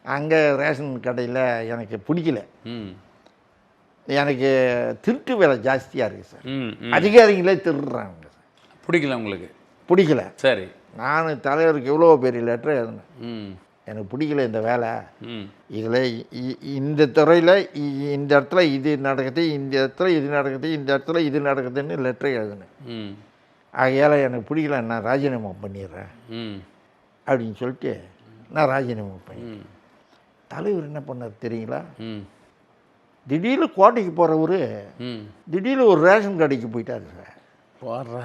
அங்கே ரேஷன் கடையில் எனக்கு பிடிக்கல. எனக்கு திருட்டு வேலை ஜாஸ்தியாக இருக்குது சார். அதிகாரிகளே திருடுறாங்க சார். பிடிக்கல உங்களுக்கு? பிடிக்கல. சரி. நான் தலைவருக்கு எவ்வளோ பெரிய லெட்டர் எழுதினேன். எனக்கு பிடிக்கல இந்த வேலை. இதில் இந்த துறையில் இந்த இடத்துல இது நடக்குது, இந்த இடத்துல இது நடக்குது, இந்த இடத்துல இது நடக்குதுன்னு லெட்டர் எழுதினேன். ஆகையால் எனக்கு பிடிக்கல, நான் ராஜினாமா பண்ணிடுறேன் அப்படின்னு சொல்லிட்டு நான் ராஜினாமா பண்ணி. தலைவர் என்ன பண்ணார் தெரியுங்களா? திடீர்னு கோட்டைக்கு போகிறவர் திடீர்னு ஒரு ரேஷன் கடைக்கு போயிட்டார் சார். போடுறா.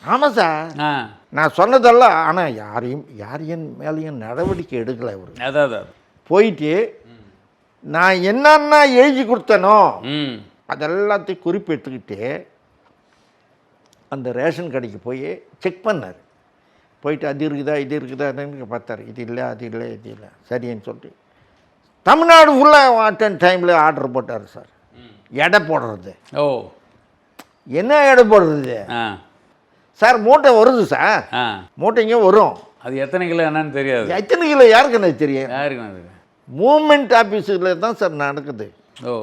ஆமாம் சார், நான் சொன்னதெல்லாம். ஆனால் யாரையும் மேலேயும் நடவடிக்கை எடுக்கலை அவர். அதான் போயிட்டு நான் என்னன்னா எழுதி கொடுத்தனோ அதெல்லாத்தையும் குறிப்பெடுத்துக்கிட்டு அந்த ரேஷன் கடைக்கு போய் செக் பண்ணார். போயிட்டு அது இருக்குதா இது இருக்குதான்னு பார்த்தார். இது இல்லை அது இல்லை இது இல்லை சரின்னு சொல்லிட்டு தமிழ்நாடு ஃபுல்லாக அட்டன் டைமில் ஆர்டர் போட்டார் சார். எடை போடுறது. ஓ, என்ன எடை போடுறது சார்? மூட்டை வருது சார், மூட்டைங்க வரும். அது எத்தனை கிலோ என்னன்னு தெரியாது. எத்தனை கிலோ யாருக்கு எனக்கு தெரியும்? யாருக்கு? மூவ்மெண்ட் ஆஃபீஸில் தான் சார் நடக்குது. ஓ,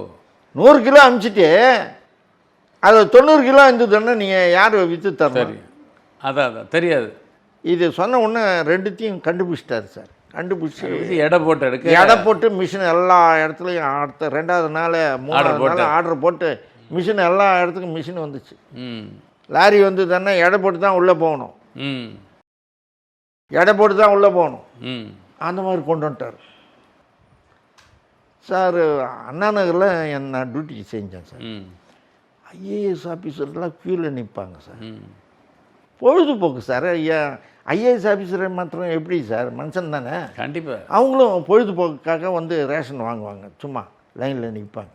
100 கிலோ அனுப்பிச்சிட்டு அது 90 கிலோ இருந்ததுன்னா நீங்கள் யார் விற்று தரணும்? அதான் தெரியாது. இது சொன்ன உடனே ரெண்டுத்தையும் கண்டுபிடிச்சிட்டாரு சார். கண்டுபிடிச்சி எடை போட்டு மிஷின் எல்லா இடத்துலையும் அடுத்த 2வது நாள் 3வது நாள் ஆர்டர் போட்டு மிஷின் எல்லா இடத்துக்கும் மிஷின் வந்துச்சு. லாரி வந்து தானே எடை போட்டு தான் உள்ளே போகணும். எடை போட்டு தான் உள்ளே போகணும். அந்த மாதிரி கொண்டு வந்துட்டார் சார். அண்ணா நகரில் நான் டியூட்டிக்கு செஞ்சேன் சார். ஐஏஎஸ் ஆஃபீஸர்லாம் க்யூவில் நிற்பாங்க சார். பொழுதுபோக்கு சார். ஐஏஎஸ் ஆஃபீஸரை மாத்திரம் எப்படி சார்? மனுஷன் தானே. கண்டிப்பாக. அவங்களும் பொழுதுபோக்குக்காக வந்து ரேஷன் வாங்குவாங்க. சும்மா லைனில் நிற்பாங்க.